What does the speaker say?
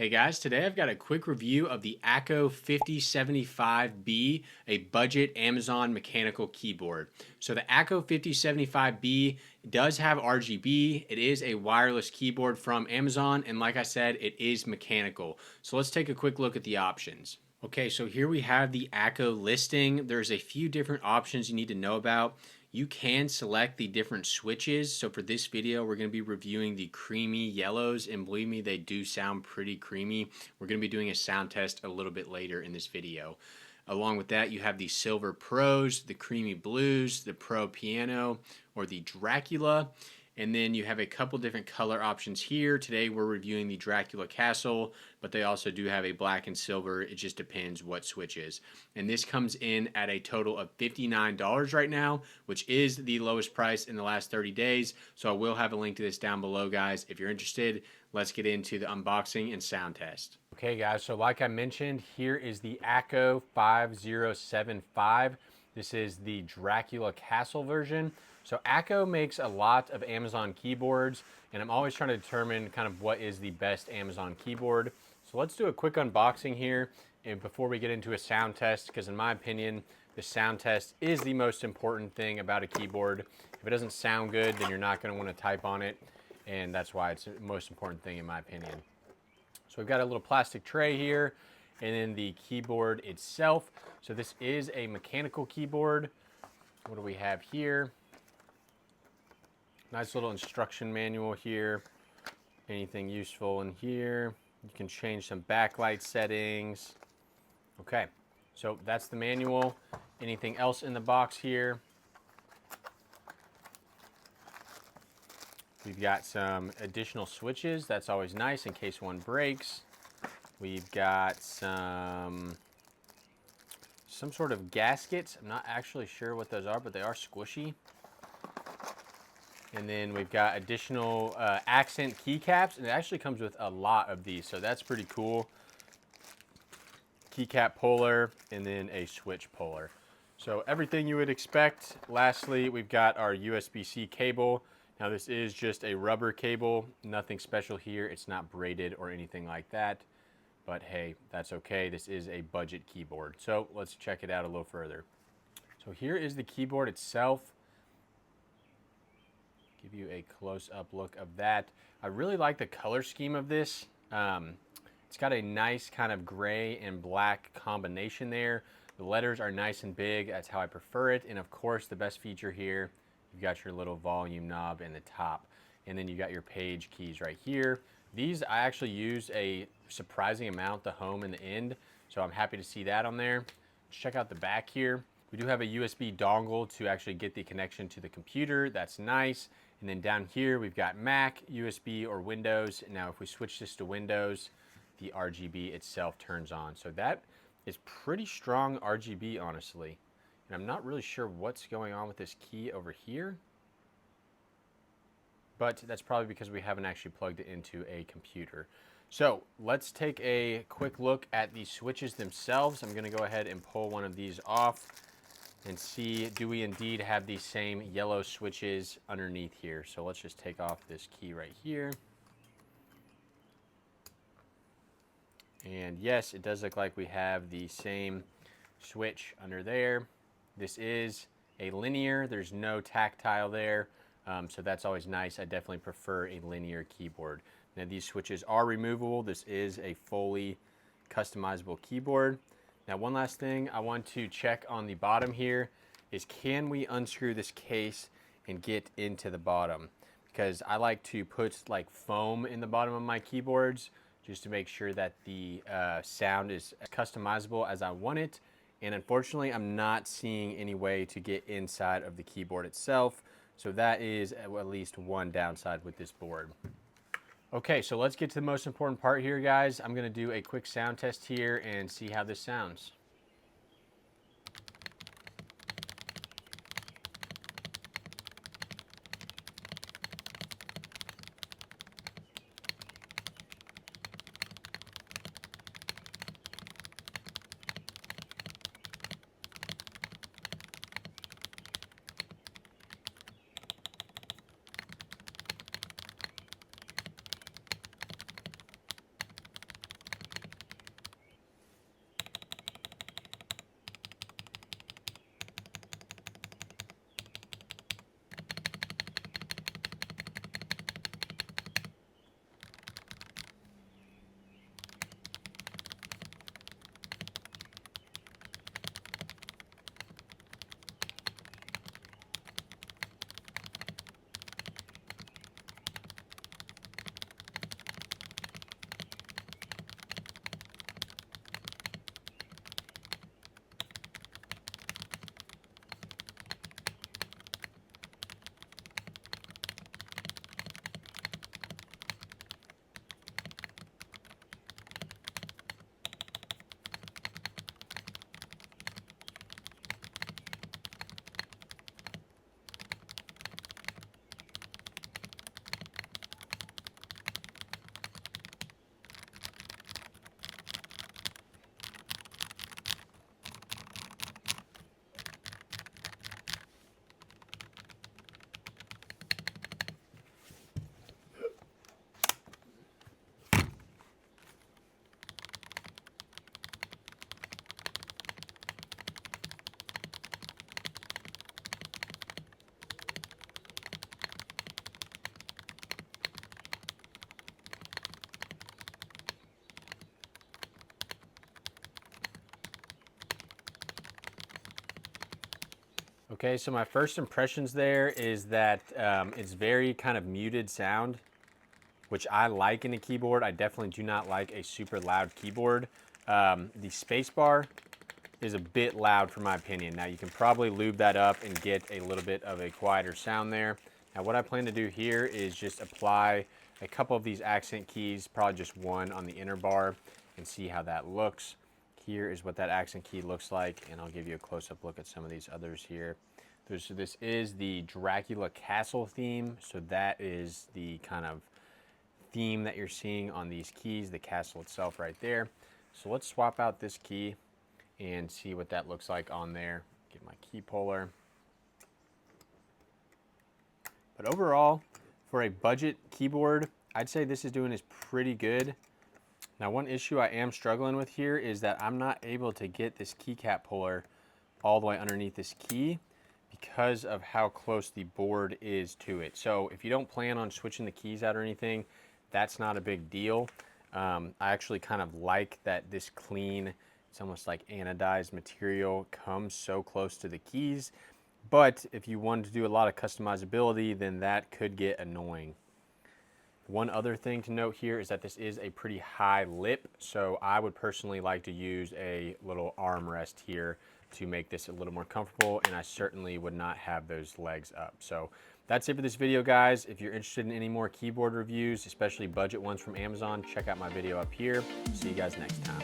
Hey guys, today I've got a quick review of the AKKO 5075B, a budget Amazon mechanical keyboard. So the AKKO 5075B does have RGB. It is a wireless keyboard from Amazon, and like I said, it is mechanical. So let's take a quick look at the options. Okay, so here we have the AKKO listing. There's a few different options you need to know about. You can select the different switches. So for this video, we're going to be reviewing the creamy yellows, and believe me, they do sound pretty creamy. We're going to be doing a sound test a little bit later in this video. Along with that, you have the Silver Pros, the Creamy Blues, the Pro Piano, or the Dracula. And then you have a couple different color options here. Today we're reviewing the Dracula Castle, but they also do have a black and silver. It just depends what switches. And this comes in at a total of $59 right now, which is the lowest price in the last 30 days. So I will have a link to this down below, guys. If you're interested, let's get into the unboxing and sound test. Okay, guys, so like I mentioned, here is the AKKO 5075. This is the Dracula Castle version. So AKKO makes a lot of Amazon keyboards, and I'm always trying to determine kind of what is the best Amazon keyboard. So let's do a quick unboxing here and before we get into a sound test, because in my opinion, the sound test is the most important thing about a keyboard. If it doesn't sound good, then you're not going to want to type on it, and that's why it's the most important thing in my opinion. So we've got a little plastic tray here, and then the keyboard itself. So this is a mechanical keyboard. What do we have here? Nice little instruction manual here. Anything useful in here? You can change some backlight settings. Okay, so that's the manual. Anything else in the box here? We've got some additional switches. That's always nice in case one breaks. We've got some sort of gaskets. I'm not actually sure what those are, but they are squishy. And then we've got additional accent keycaps, and it actually comes with a lot of these, so that's pretty cool. Keycap puller, and then a switch puller. So everything you would expect. Lastly, we've got our USB-C cable. Now this is just a rubber cable, nothing special here. It's not braided or anything like that, but hey, that's okay. This is a budget keyboard. So let's check it out a little further. So here is the keyboard itself. Give you a close-up look of that. I really like the color scheme of this. It's got a nice kind of gray and black combination there. The letters are nice and big. That's how I prefer it. And of course, the best feature here, you've got your little volume knob in the top. And then you got your page keys right here. These I actually use a surprising amount, the home and the end. So I'm happy to see that on there. Let's check out the back here. We do have a USB dongle to actually get the connection to the computer. That's nice. And then down here, we've got Mac, USB, or Windows. Now, if we switch this to Windows, the RGB itself turns on. So that is pretty strong RGB, honestly. And I'm not really sure what's going on with this key over here, but that's probably because we haven't actually plugged it into a computer. So let's take a quick look at the switches themselves. I'm gonna go ahead and pull one of these off and see, do we indeed have the same yellow switches underneath here. So let's just take off this key right here. And yes, it does look like we have the same switch under there. This is a linear, there's no tactile there. So that's always nice. I definitely prefer a linear keyboard. Now these switches are removable. This is a fully customizable keyboard. Now one last thing I want to check on the bottom here is, can we unscrew this case and get into the bottom? Because I like to put like foam in the bottom of my keyboards just to make sure that the sound is as customizable as I want it. And unfortunately, I'm not seeing any way to get inside of the keyboard itself. So that is at least one downside with this board. Okay, so let's get to the most important part here, guys. I'm gonna do a quick sound test here and see how this sounds. Okay, so my first impressions there is that it's very kind of muted sound, which I like in a keyboard. I definitely do not like a super loud keyboard. The spacebar is a bit loud for my opinion. Now you can probably lube that up and get a little bit of a quieter sound there. Now what I plan to do here is just apply a couple of these accent keys, probably just one on the inner bar, and see how that looks. Here is what that accent key looks like, and I'll give you a close-up look at some of these others here. So this is the Dracula Castle theme, so that is the kind of theme that you're seeing on these keys, the castle itself right there. So let's swap out this key and see what that looks like on there. Get my key puller. But overall, for a budget keyboard, I'd say this is doing is pretty good. Now one issue I am struggling with here is that I'm not able to get this keycap puller all the way underneath this key because of how close the board is to it. So if you don't plan on switching the keys out or anything, that's not a big deal. I actually kind of like that this clean, it's almost like anodized material, comes so close to the keys. But if you wanted to do a lot of customizability, then that could get annoying. One other thing to note here is that this is a pretty high lip, so I would personally like to use a little armrest here to make this a little more comfortable, and I certainly would not have those legs up. So that's it for this video, guys. If you're interested in any more keyboard reviews, especially budget ones from Amazon, check out my video up here. See you guys next time.